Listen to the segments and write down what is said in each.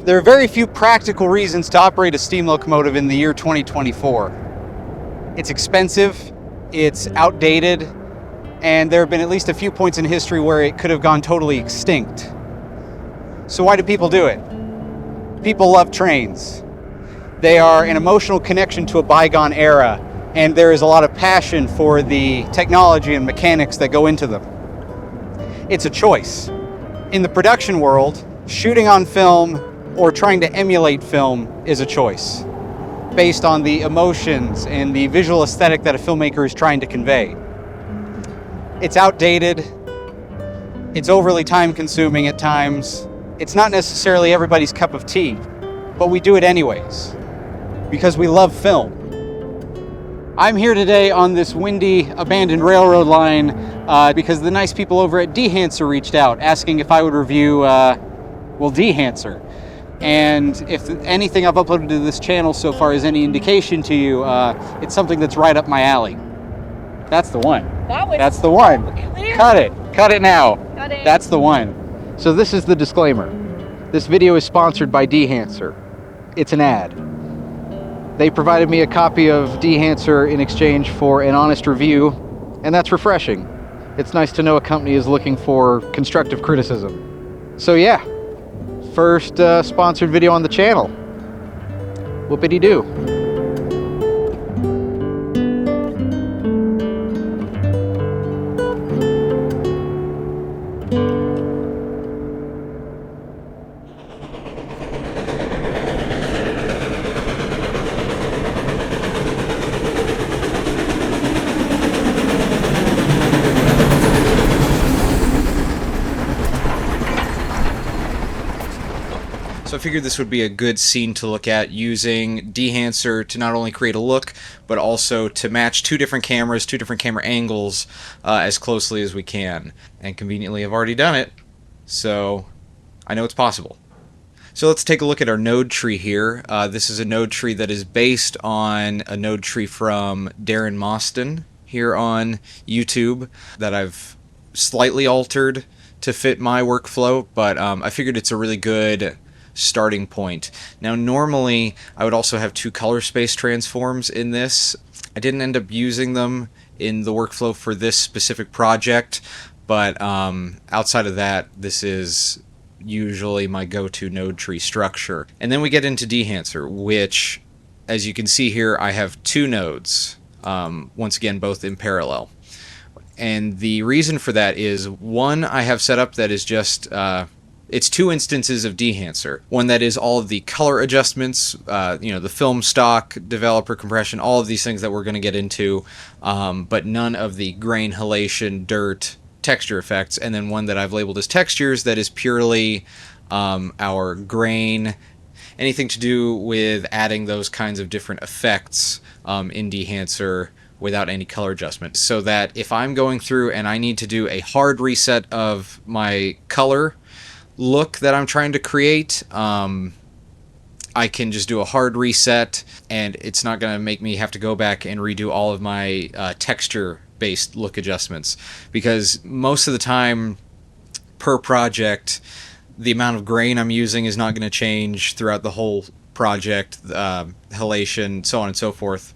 There are very few practical reasons to operate a steam locomotive in the year 2024. It's expensive, it's outdated, and there have been at least a few points in history where it could have gone totally extinct. So why do people do it? People love trains. They are an emotional connection to a bygone era, and there is a lot of passion for the technology and mechanics that go into them. It's a choice. In the production world, shooting on film or trying to emulate film is a choice, based on the emotions and the visual aesthetic that a filmmaker is trying to convey. It's outdated, it's overly time-consuming at times, it's not necessarily everybody's cup of tea, but we do it anyways, because we love film. I'm here today on this windy, abandoned railroad line because the nice people over at Dehancer reached out, asking if I would review, Dehancer. And if anything I've uploaded to this channel so far is any indication to you, it's something that's right up my alley. That's the one. That's the one. Clear. Cut it. Cut it now. Cut it. That's the one. So this is the disclaimer. This video is sponsored by Dehancer. It's an ad. They provided me a copy of Dehancer in exchange for an honest review, and that's refreshing. It's nice to know a company is looking for constructive criticism. So yeah, first sponsored video on the channel. Whoopity-doo. So I figured this would be a good scene to look at, using Dehancer to not only create a look, but also to match two different cameras, two different camera angles as closely as we can. And conveniently I've already done it, so I know it's possible. So let's take a look at our node tree here. This is a node tree that is based on a node tree from Darren Moston here on YouTube that I've slightly altered to fit my workflow, but I figured it's a really good starting point. Now normally I would also have two color space transforms in this. I didn't end up using them in the workflow for this specific project, but outside of that, this is usually my go-to node tree structure. And then we get into Dehancer, which, as you can see here, I have two nodes, once again both in parallel. And the reason for that is, one I have set up that is just it's two instances of Dehancer. One that is all of the color adjustments, the film stock, developer compression, all of these things that we're going to get into, but none of the grain, halation, dirt, texture effects. And then one that I've labeled as textures that is purely our grain, anything to do with adding those kinds of different effects in Dehancer without any color adjustment. So that if I'm going through and I need to do a hard reset of my color look that I'm trying to create, I can just do a hard reset, and it's not going to make me have to go back and redo all of my texture-based look adjustments, because most of the time per project the amount of grain I'm using is not going to change throughout the whole project, halation, so on and so forth,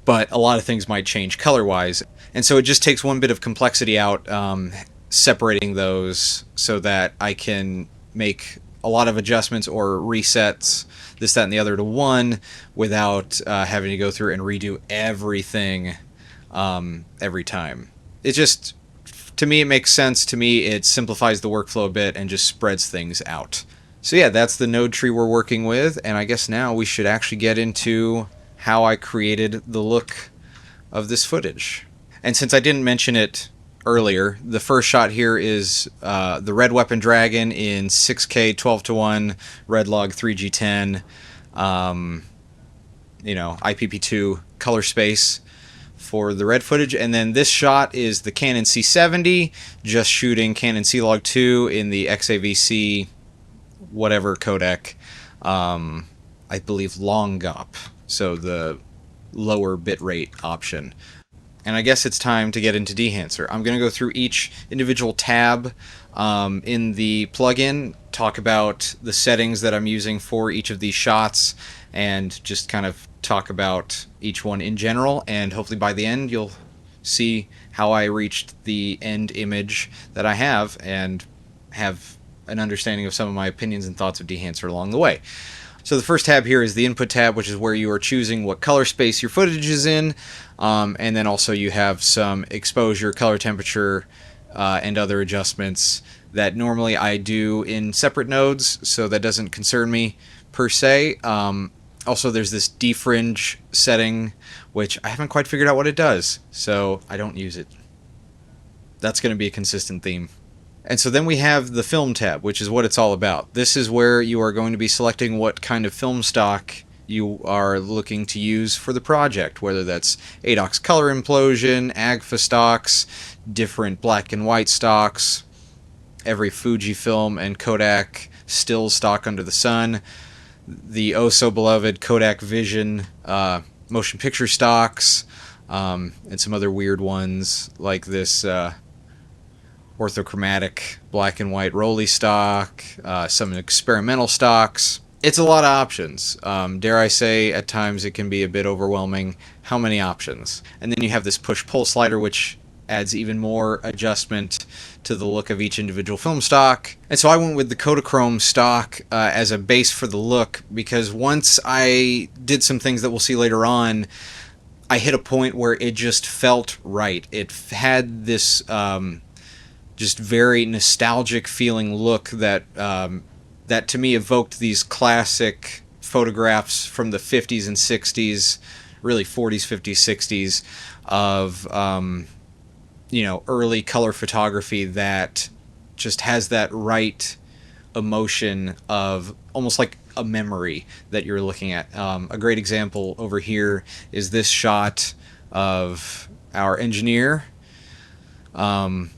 but a lot of things might change color-wise, and so it just takes one bit of complexity out, separating those so that I can make a lot of adjustments or resets, this, that, and the other to one, without having to go through and redo everything every time. It just, to me, it makes sense. To me, it simplifies the workflow a bit and just spreads things out. So yeah, that's the node tree we're working with, and I guess now we should actually get into how I created the look of this footage. And since I didn't mention it earlier, the first shot here is the Red Weapon Dragon in 6K 12:1 red log 3G10 IPP2 color space for the red footage, and then this shot is the Canon C70 just shooting Canon C-Log 2 in the XAVC whatever codec, I believe long GOP, so the lower bitrate option. And I guess it's time to get into Dehancer. I'm going to go through each individual tab in the plugin, talk about the settings that I'm using for each of these shots, and just kind of talk about each one in general, and hopefully by the end you'll see how I reached the end image that I have, and have an understanding of some of my opinions and thoughts of Dehancer along the way. So the first tab here is the input tab, which is where you are choosing what color space your footage is in, and then also you have some exposure, color temperature, and other adjustments that normally I do in separate nodes, so that doesn't concern me per se. Also, there's this defringe setting, which I haven't quite figured out what it does, so I don't use it. That's going to be a consistent theme. And so then we have the film tab, which is what it's all about. This is where you are going to be selecting what kind of film stock you are looking to use for the project, whether that's ADOX color implosion, AGFA stocks, different black and white stocks, every Fujifilm and Kodak still stock under the sun, the oh so beloved Kodak Vision motion picture stocks, and some other weird ones like this orthochromatic black and white Rolly stock, some experimental stocks. It's a lot of options. Dare I say, at times it can be a bit overwhelming how many options. And then you have this push-pull slider, which adds even more adjustment to the look of each individual film stock. And so I went with the Kodachrome stock as a base for the look, because once I did some things that we'll see later on, I hit a point where it just felt right. It had this just very nostalgic feeling look that that to me evoked these classic photographs from the 50s and 60s, really 40s, 50s, 60s, of you know, early color photography that just has that right emotion of almost like a memory that you're looking at. A great example over here is this shot of our engineer, and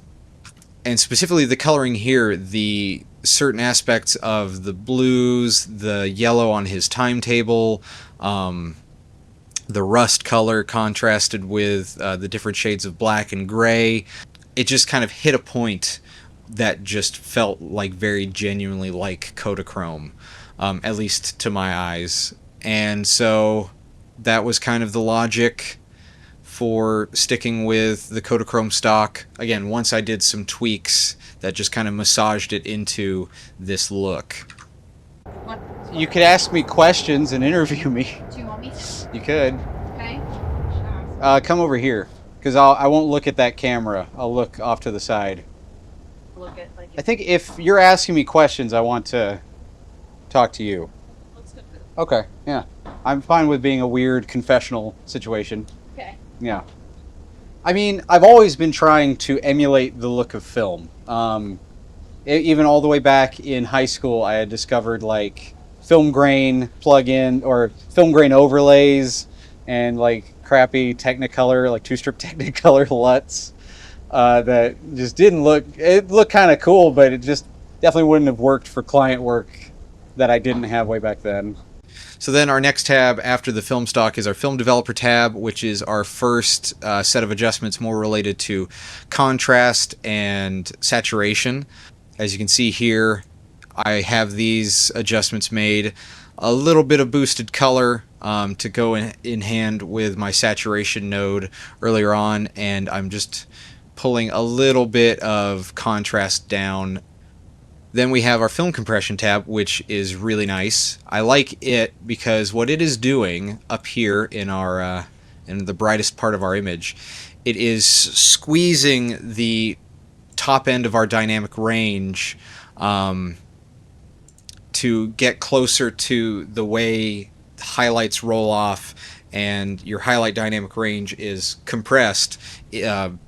specifically the coloring here, the certain aspects of the blues, the yellow on his timetable, the rust color contrasted with the different shades of black and gray. It just kind of hit a point that just felt like very genuinely like Kodachrome, at least to my eyes. And so that was kind of the logic for sticking with the Kodachrome stock. Again, once I did some tweaks that just kind of massaged it into this look. You could ask me questions and interview me. Do you want me to? You could. Okay. Come over here, because I won't look at that camera. I'll look off to the side. Look at like. I think if you're asking me questions, I want to talk to you. Let's go. Okay, yeah. I'm fine with being a weird confessional situation. Okay. Yeah. I mean, I've always been trying to emulate the look of film. Even all the way back in high school, I had discovered like film grain plug-in or film grain overlays and like crappy Technicolor, like two-strip Technicolor LUTs that just didn't look. It looked kind of cool, but it just definitely wouldn't have worked for client work that I didn't have way back then. So then our next tab after the film stock is our film developer tab, which is our first set of adjustments more related to contrast and saturation. As you can see here, I have these adjustments made. A little bit of boosted color to go in hand with my saturation node earlier on, and I'm just pulling a little bit of contrast down. Then we have our film compression tab, which is really nice. I like it because what it is doing up here in our in the brightest part of our image, it is squeezing the top end of our dynamic range to get closer to the way highlights roll off, and your highlight dynamic range is compressed in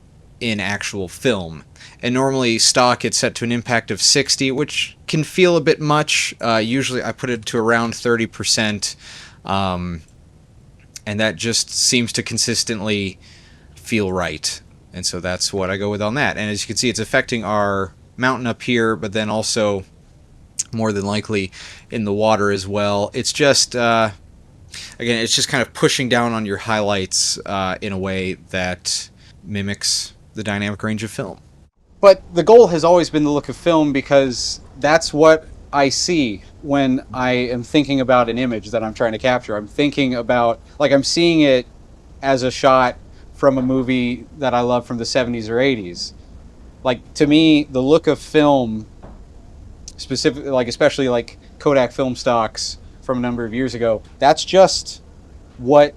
actual film. And normally stock it's set to an impact of 60, which can feel a bit much. Usually I put it to around 30%, and that just seems to consistently feel right. And so that's what I go with on that. And as you can see, it's affecting our mountain up here, but then also more than likely in the water as well. It's just, again, it's just kind of pushing down on your highlights in a way that mimics the dynamic range of film. But the goal has always been the look of film because that's what I see when I am thinking about an image that I'm trying to capture. I'm thinking about, like, I'm seeing it as a shot from a movie that I love from the 70s or 80s. Like, to me, the look of film, specifically, like, especially like Kodak film stocks from a number of years ago, that's just what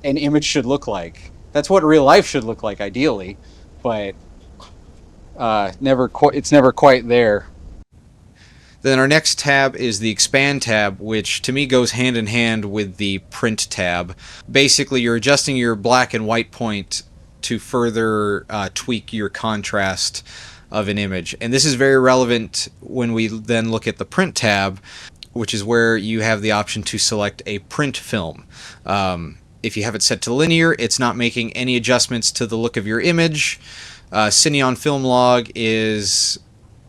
an image should look like. That's what real life should look like, ideally, but it's never quite there. Then our next tab is the Expand tab, which to me goes hand in hand with the Print tab. Basically, you're adjusting your black and white point to further tweak your contrast of an image. And this is very relevant when we then look at the Print tab, which is where you have the option to select a print film. If you have it set to linear, it's not making any adjustments to the look of your image. Cineon Film Log is,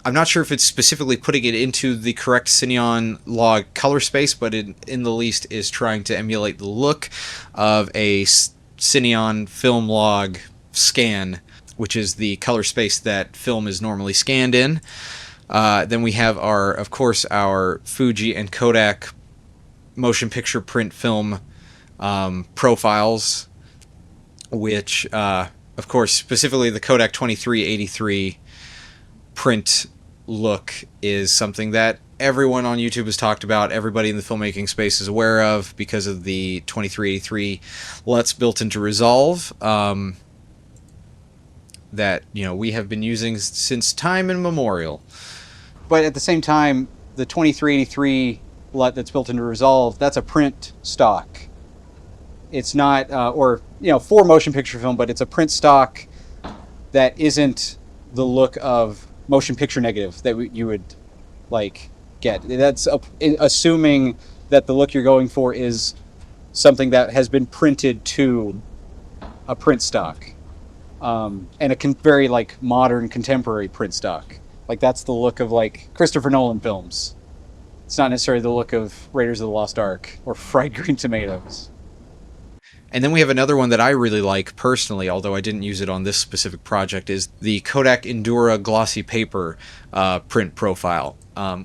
I'm not sure if it's specifically putting it into the correct Cineon log color space, but in the least is trying to emulate the look of a Cineon film log scan, which is the color space that film is normally scanned in. Then we have of course, our Fuji and Kodak motion picture print film profiles, which, of course, specifically the Kodak 2383 print look is something that everyone on YouTube has talked about, everybody in the filmmaking space is aware of because of the 2383 LUTs built into Resolve that we have been using since time immemorial. But at the same time, the 2383 LUT that's built into Resolve, that's a print stock. It's not, for motion picture film, but it's a print stock that isn't the look of motion picture negative that you would get. That's assuming that the look you're going for is something that has been printed to a print stock, and a very modern contemporary print stock. That's the look of Christopher Nolan films. It's not necessarily the look of Raiders of the Lost Ark or Fried Green Tomatoes. And then we have another one that I really like personally, although I didn't use it on this specific project, is the Kodak Endura glossy paper print profile,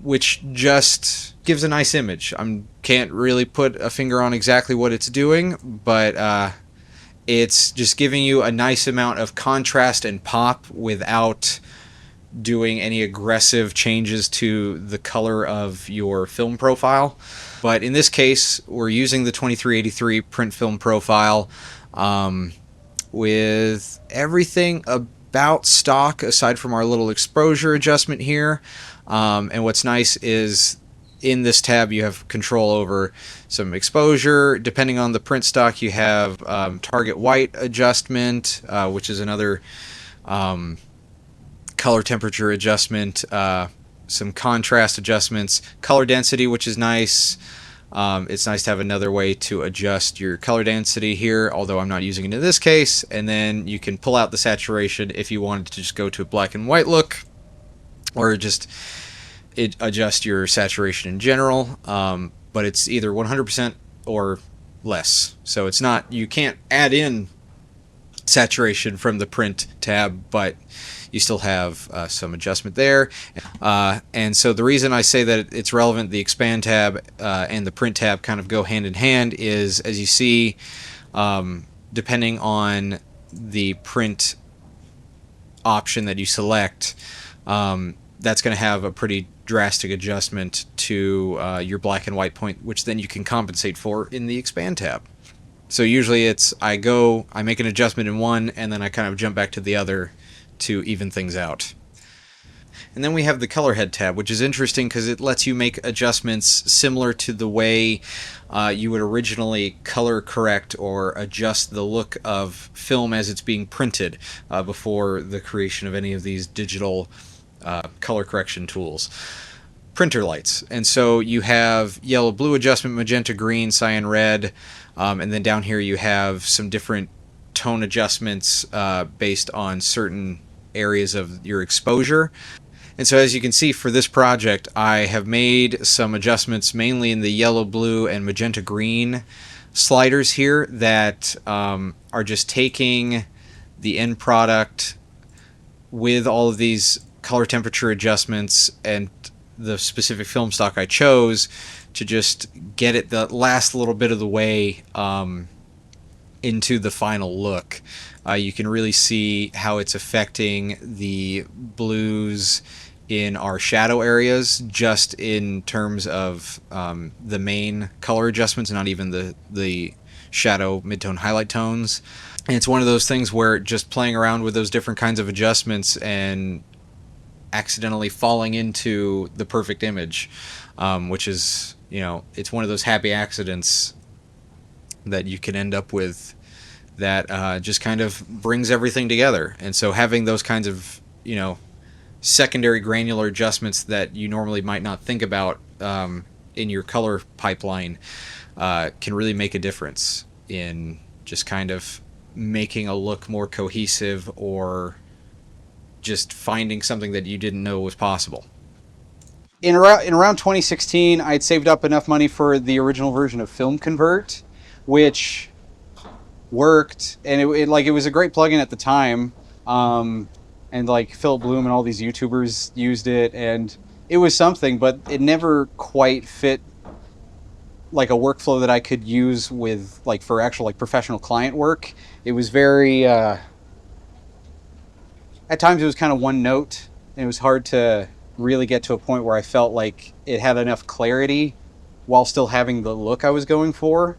which just gives a nice image. I can't really put a finger on exactly what it's doing, but it's just giving you a nice amount of contrast and pop without doing any aggressive changes to the color of your film profile. But in this case, we're using the 2383 print film profile with everything about stock aside from our little exposure adjustment here. And what's nice is in this tab you have control over some exposure. Depending on the print stock, you have target white adjustment, which is another color temperature adjustment, some contrast adjustments, color density, which is nice. It's nice to have another way to adjust your color density here, although I'm not using it in this case. And then you can pull out the saturation if you wanted to just go to a black and white look, or just adjust your saturation in general. But it's either 100% or less. So it's not, you can't add in saturation from the print tab, but you still have some adjustment there. And so the reason I say that it's relevant, the Expand tab and the Print tab kind of go hand in hand, is, as you see, depending on the print option that you select, that's going to have a pretty drastic adjustment to your black and white point, which then you can compensate for in the Expand tab. So usually it's I make an adjustment in one, and then I kind of jump back to the other to even things out. And then we have the Color Head tab, which is interesting because it lets you make adjustments similar to the way you would originally color correct or adjust the look of film as it's being printed before the creation of any of these digital color correction tools. Printer lights. And so you have yellow, blue adjustment, magenta, green, cyan, red, and then down here you have some different tone adjustments based on certain areas of your exposure. And so as you can see for this project, I have made some adjustments mainly in the yellow, blue, and magenta green sliders here that are just taking the end product with all of these color temperature adjustments and the specific film stock I chose to just get it the last little bit of the way into the final look. You can really see how it's affecting the blues in our shadow areas, just in terms of the main color adjustments, not even the shadow midtone highlight tones. And it's one of those things where just playing around with those different kinds of adjustments and accidentally falling into the perfect image, which is, it's one of those happy accidents that you can end up with that just kind of brings everything together. And so having those kinds of, secondary granular adjustments that you normally might not think about in your color pipeline can really make a difference in just kind of making a look more cohesive, or just finding something that you didn't know was possible. In around 2016, I'd saved up enough money for the original version of Film Convert, which worked, and it was a great plugin at the time. And like Philip Bloom and all these YouTubers used it, and it was something, but it never quite fit like a workflow that I could use with like for actual like professional client work. It was very at times it was kind of one note, and it was hard to really get to a point where I felt like it had enough clarity while still having the look I was going for.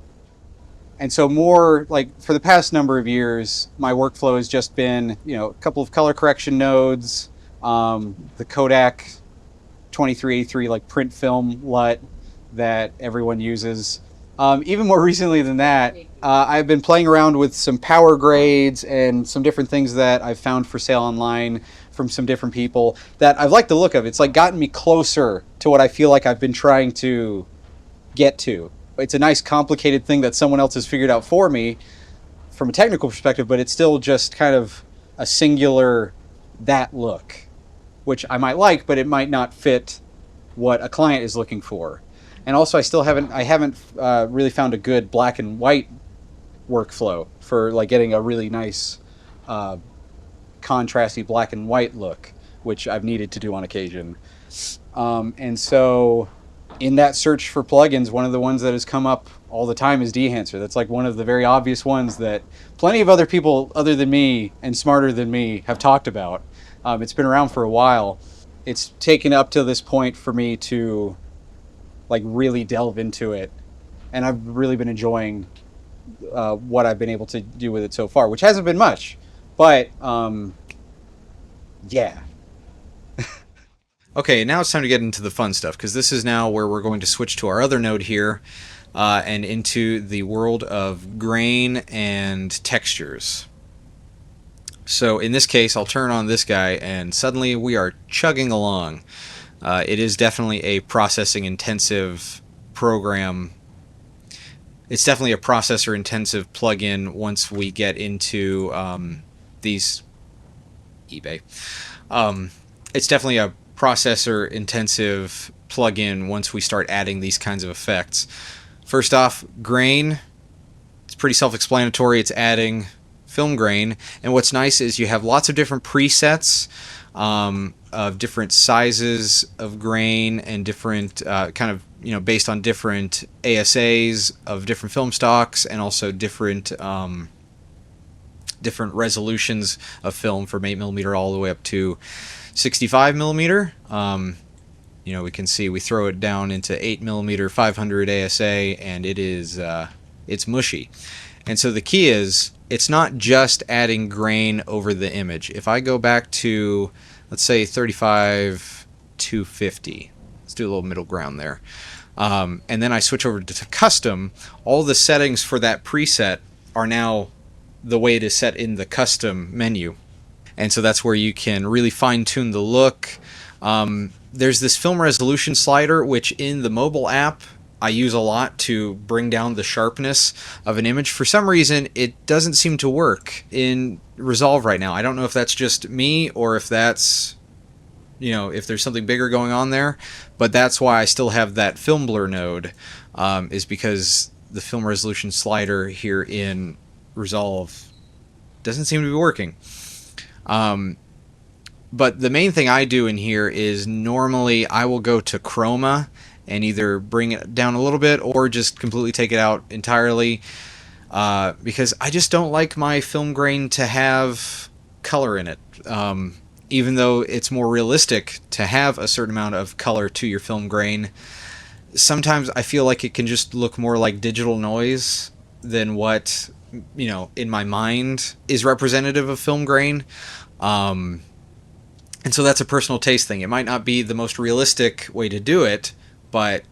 And so more like for the past number of years, my workflow has just been, a couple of color correction nodes, the Kodak 2383 like print film LUT that everyone uses. Even more recently than that, I've been playing around with some power grades and some different things that I've found for sale online from some different people that I've liked the look of. It's like gotten me closer to what I feel like I've been trying to get to. It's a nice complicated thing that someone else has figured out for me from a technical perspective, but it's still just kind of a singular that look, which I might like, but it might not fit what a client is looking for. And also I haven't really found a good black and white workflow for like getting a really nice contrasty black and white look, which I've needed to do on occasion. And so in that search for plugins, one of the ones that has come up all the time is Dehancer. That's like one of the very obvious ones that plenty of other people other than me and smarter than me have talked about. It's been around for a while. It's taken up to this point for me to like really delve into it, and I've really been enjoying what I've been able to do with it so far, which hasn't been much, but yeah. Okay, now it's time to get into the fun stuff, because this is now where we're going to switch to our other node here and into the world of grain and textures. So in this case, I'll turn on this guy, and suddenly we are chugging along. It is definitely a processing-intensive program. It's definitely a processor-intensive plugin once we get into these eBay. It's definitely a processor-intensive plugin once we start adding these kinds of effects. First off, grain. It's pretty self-explanatory. It's adding film grain, and what's nice is you have lots of different presets of different sizes of grain and different kind of based on different ASAs of different film stocks, and also different different resolutions of film from 8mm all the way up to 65mm. We can see we throw it down into 8mm 500 ASA, and it is it's mushy. And so the key is, it's not just adding grain over the image. If I go back to, let's say, 35 to 50, let's do a little middle ground there, and then I switch over to custom, all the settings for that preset are now the way it is set in the custom menu. And so that's where you can really fine-tune the look. There's this film resolution slider, which in the mobile app I use a lot to bring down the sharpness of an image. For some reason, it doesn't seem to work in Resolve right now. I don't know if that's just me, or if that's, if there's something bigger going on there, but that's why I still have that film blur node, is because the film resolution slider here in Resolve doesn't seem to be working. But the main thing I do in here is normally I will go to chroma and either bring it down a little bit or just completely take it out entirely, because I just don't like my film grain to have color in it. Even though it's more realistic to have a certain amount of color to your film grain, sometimes I feel like it can just look more like digital noise than what, in my mind is representative of film grain. And so that's a personal taste thing. It might not be the most realistic way to do it, but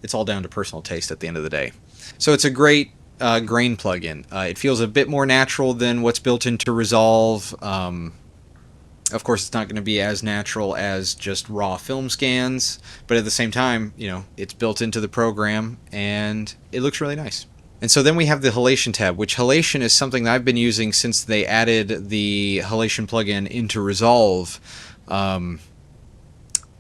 it's all down to personal taste at the end of the day. So it's a great grain plugin. It feels a bit more natural than what's built into Resolve. Of course, it's not going to be as natural as just raw film scans, but at the same time, it's built into the program and it looks really nice. And so then we have the Halation tab, which Halation is something that I've been using since they added the Halation plugin into Resolve a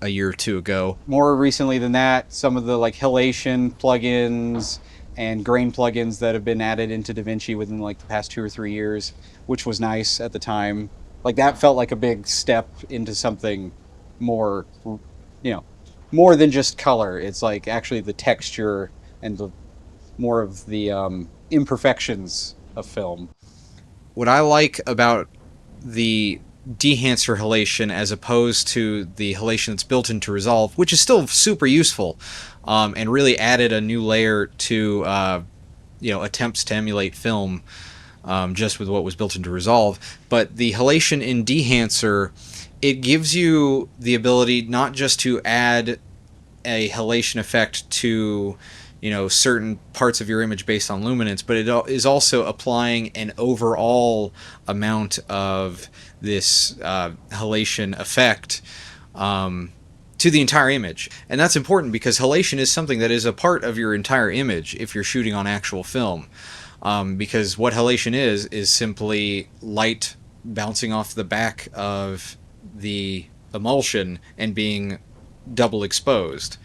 year or two ago. More recently than that, some of the Halation plugins and grain plugins that have been added into DaVinci within the past 2 or 3 years, which was nice at the time. That felt like a big step into something more, more than just color. It's actually the texture and the more of the imperfections of film. What I like about the Dehancer halation as opposed to the halation that's built into Resolve, which is still super useful, and really added a new layer to attempts to emulate film, just with what was built into Resolve. But the halation in Dehancer, it gives you the ability not just to add a halation effect to certain parts of your image based on luminance, but it is also applying an overall amount of this halation effect to the entire image. And that's important because halation is something that is a part of your entire image if you're shooting on actual film. Because what halation is simply light bouncing off the back of the emulsion and being double exposed.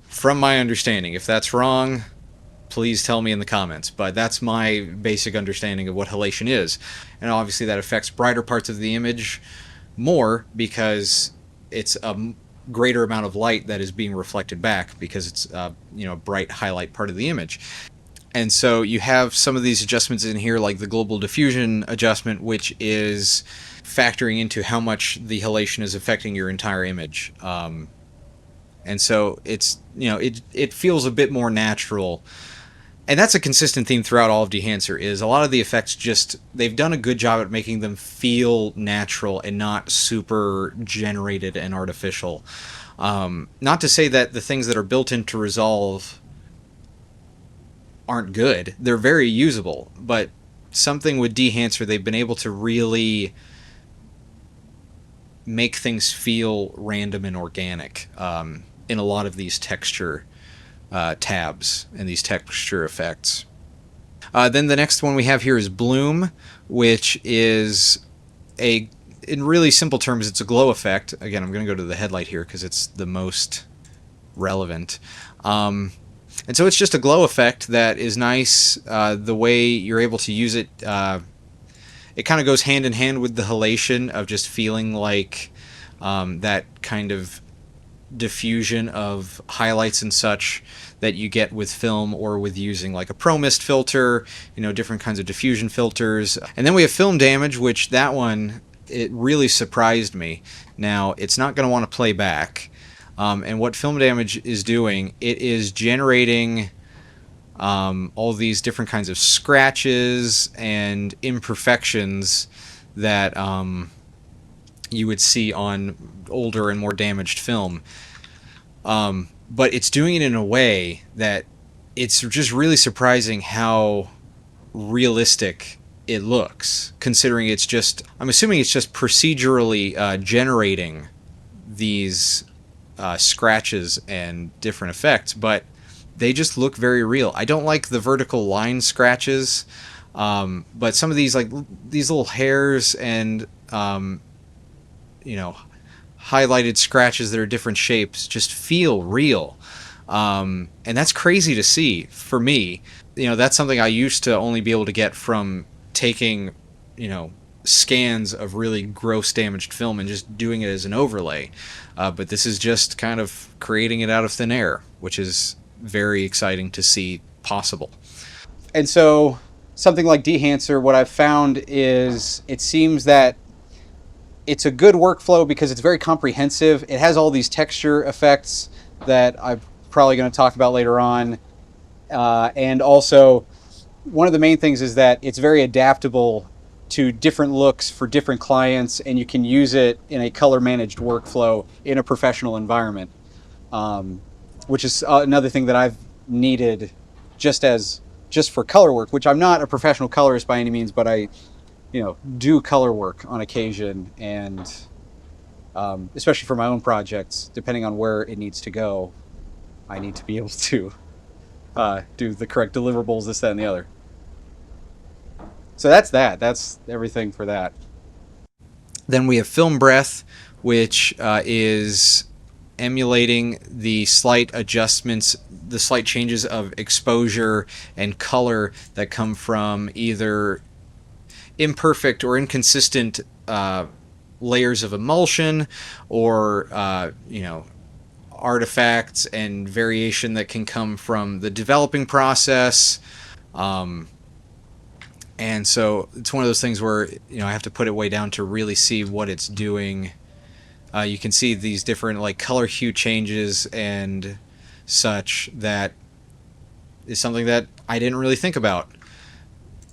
From my understanding. If that's wrong, please tell me in the comments. But that's my basic understanding of what halation is. And obviously that affects brighter parts of the image more because it's a greater amount of light that is being reflected back because it's a bright highlight part of the image. And so you have some of these adjustments in here, like the global diffusion adjustment, which is factoring into how much the halation is affecting your entire image. And so it's it feels a bit more natural, and that's a consistent theme throughout all of Dehancer. Is a lot of the effects they've done a good job at making them feel natural and not super generated and artificial. Not to say that the things that are built into Resolve aren't good; they're very usable. But something with Dehancer, they've been able to really make things feel random and organic. In a lot of these texture tabs and these texture effects. Then the next one we have here is Bloom, which is in really simple terms, it's a glow effect. Again, I'm going to go to the headlight here because it's the most relevant. And so it's just a glow effect that is nice. The way you're able to use it, it kind of goes hand in hand with the halation of just feeling like that kind of diffusion of highlights and such that you get with film or with using like a Pro Mist filter, different kinds of diffusion filters. And then we have film damage, which that one, it really surprised me. Now, it's not going to want to play back. And what film damage is doing, it is generating all these different kinds of scratches and imperfections that you would see on older and more damaged film. But it's doing it in a way that it's just really surprising how realistic it looks, considering I'm assuming it's just procedurally generating these scratches and different effects, but they just look very real. I don't like the vertical line scratches, but some of these, like these little hairs and highlighted scratches that are different shapes, just feel real. And that's crazy to see for me. That's something I used to only be able to get from taking, scans of really gross damaged film and just doing it as an overlay. But this is just kind of creating it out of thin air, which is very exciting to see possible. And so something like Dehancer, what I've found is it seems that it's a good workflow because it's very comprehensive. It has all these texture effects that I'm probably going to talk about later on. And also, one of the main things is that it's very adaptable to different looks for different clients, and you can use it in a color managed workflow in a professional environment, which is another thing that I've needed just for color work, which I'm not a professional colorist by any means, but I do color work on occasion, and especially for my own projects, depending on where it needs to go, I need to be able to do the correct deliverables, this, that, and the other. So that's everything for that. Then we have Film Breath, which is emulating the slight adjustments, the slight changes of exposure and color that come from either imperfect or inconsistent layers of emulsion, or artifacts and variation that can come from the developing process. And so it's one of those things where I have to put it way down to really see what it's doing. You can see these different like color hue changes and such. That is something that I didn't really think about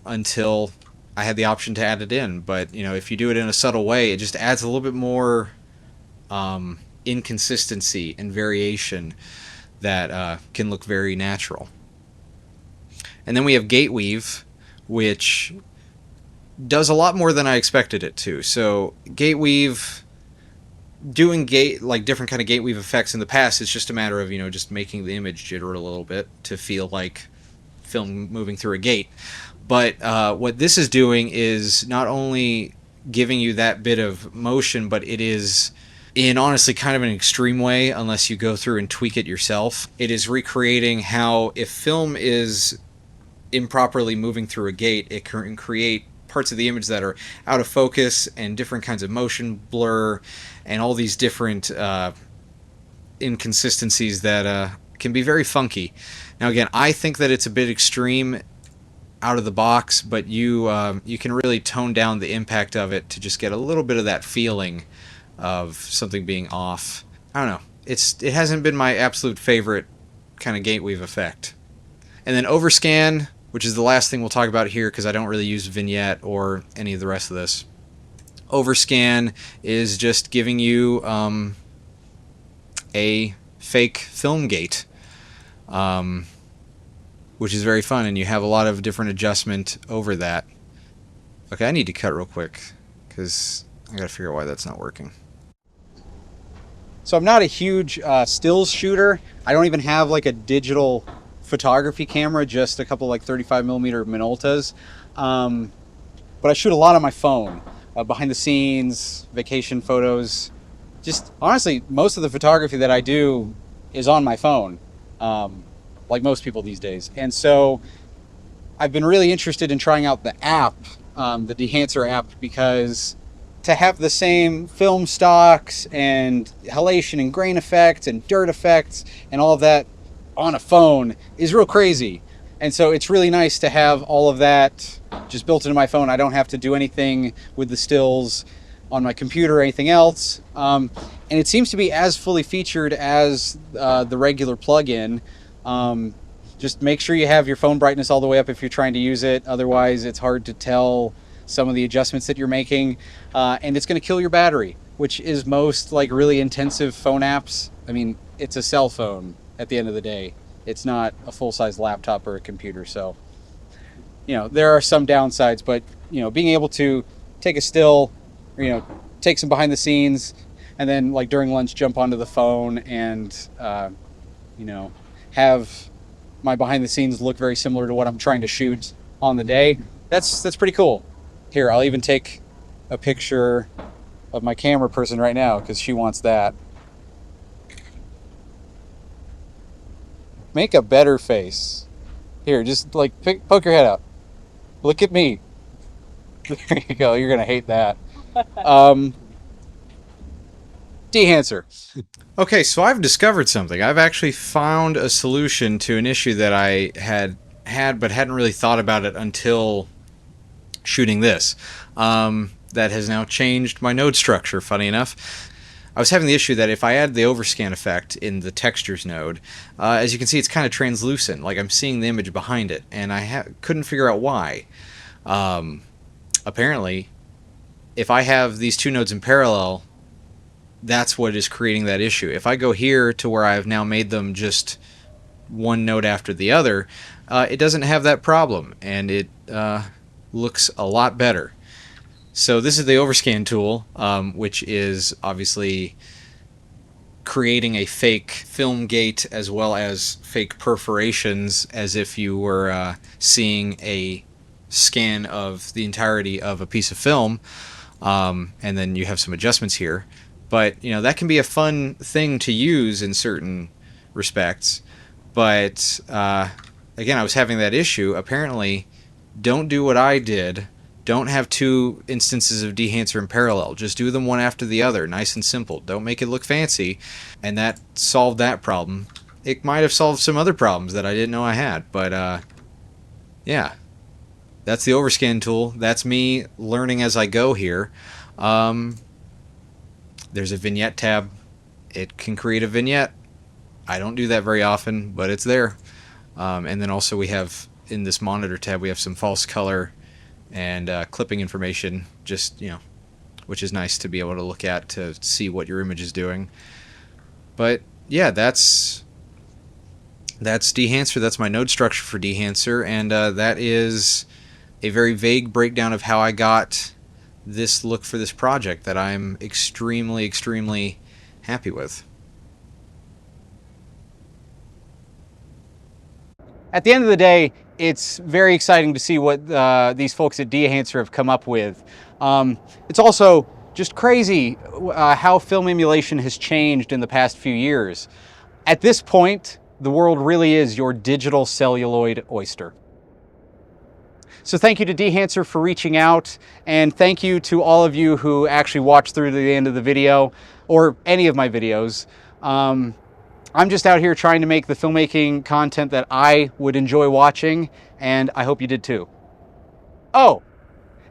until I had the option to add it in. But if you do it in a subtle way, it just adds a little bit more inconsistency and variation that can look very natural. And then we have Gate Weave, which does a lot more than I expected it to. So Gate Weave, doing different kind of Gate Weave effects in the past, it's just a matter of just making the image jitter a little bit to feel like film moving through a gate. But what this is doing is not only giving you that bit of motion, but it is, in honestly kind of an extreme way, unless you go through and tweak it yourself, it is recreating how, if film is improperly moving through a gate, it can create parts of the image that are out of focus and different kinds of motion blur and all these different inconsistencies that can be very funky. Now again, I think that it's a bit extreme out of the box, but you can really tone down the impact of it to just get a little bit of that feeling of something being off. I don't know. It hasn't been my absolute favorite kind of Gate Weave effect. And then Overscan, which is the last thing we'll talk about here because I don't really use Vignette or any of the rest of this. Overscan is just giving you a fake film gate, which is very fun, and you have a lot of different adjustment over that. Okay, I need to cut real quick because I gotta figure out why that's not working. So I'm not a huge stills shooter. I don't even have like a digital photography camera, just a couple like 35mm Minoltas. But I shoot a lot on my phone, behind the scenes, vacation photos. Just honestly, most of the photography that I do is on my phone, like most people these days. And so I've been really interested in trying out the app, the Dehancer app, because to have the same film stocks and halation and grain effects and dirt effects and all of that on a phone is real crazy. And so it's really nice to have all of that just built into my phone. I don't have to do anything with the stills on my computer or anything else. And it seems to be as fully featured as the regular plugin. Just make sure you have your phone brightness all the way up if you're trying to use it. Otherwise, it's hard to tell some of the adjustments that you're making. And it's going to kill your battery, which is most like really intensive phone apps. I mean, it's a cell phone at the end of the day. It's not a full-size laptop or a computer. So, there are some downsides, but, being able to take a still, or, take some behind the scenes, and then like during lunch, jump onto the phone and, have my behind the scenes look very similar to what I'm trying to shoot on the day. That's pretty cool. Here, I'll even take a picture of my camera person right now because she wants that. Make a better face. Here, just like poke your head out. Look at me. There you go. You're gonna hate that. Dehancer. Okay, so I've discovered something. I've actually found a solution to an issue that I had but hadn't really thought about it until shooting this. That has now changed my node structure, funny enough. I was having the issue that if I add the overscan effect in the textures node, as you can see, it's kind of translucent, like I'm seeing the image behind it, and I couldn't figure out why. Apparently, if I have these two nodes in parallel, that's what is creating that issue. If I go here to where I've now made them just one node after the other, it doesn't have that problem, and it looks a lot better. So this is the overscan tool, which is obviously creating a fake film gate as well as fake perforations, as if you were seeing a scan of the entirety of a piece of film, and then you have some adjustments here. But you know, that can be a fun thing to use in certain respects. But again, I was having that issue. Apparently, don't do what I did. Don't have two instances of Dehancer in parallel. Just do them one after the other, nice and simple. Don't make it look fancy. And that solved that problem. It might have solved some other problems that I didn't know I had. But yeah, that's the overscan tool. That's me learning as I go here. There's a vignette tab. It can create a vignette. I don't do that very often, but it's there. And then also we have, in this monitor tab, we have some false color and clipping information, just, you know, which is nice to be able to look at to see what your image is doing. But yeah, that's Dehancer. That's my node structure for Dehancer, and that is a very vague breakdown of how I got this look for this project that I'm extremely happy with. At the end of the day, it's very exciting to see what these folks at Dehancer have come up with. It's also just crazy how film emulation has changed in the past few years. At this point, the world really is your digital celluloid oyster. So thank you to Dehancer for reaching out, and thank you to all of you who actually watched through to the end of the video, or any of my videos. I'm just out here trying to make the filmmaking content that I would enjoy watching, and I hope you did too. Oh,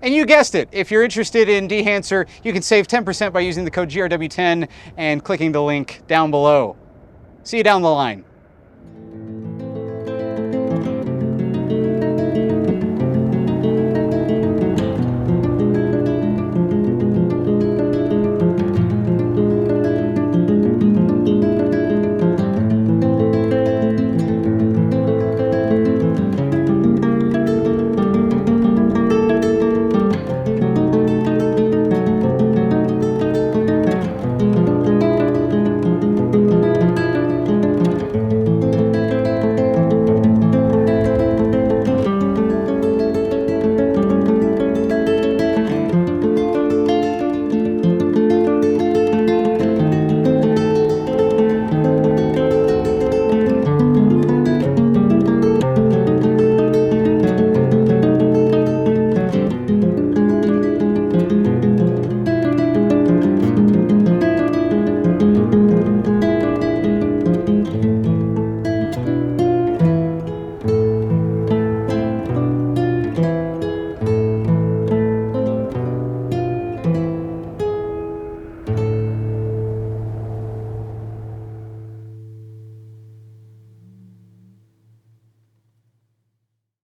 and you guessed it, if you're interested in Dehancer, you can save 10% by using the code GRW10 and clicking the link down below. See you down the line.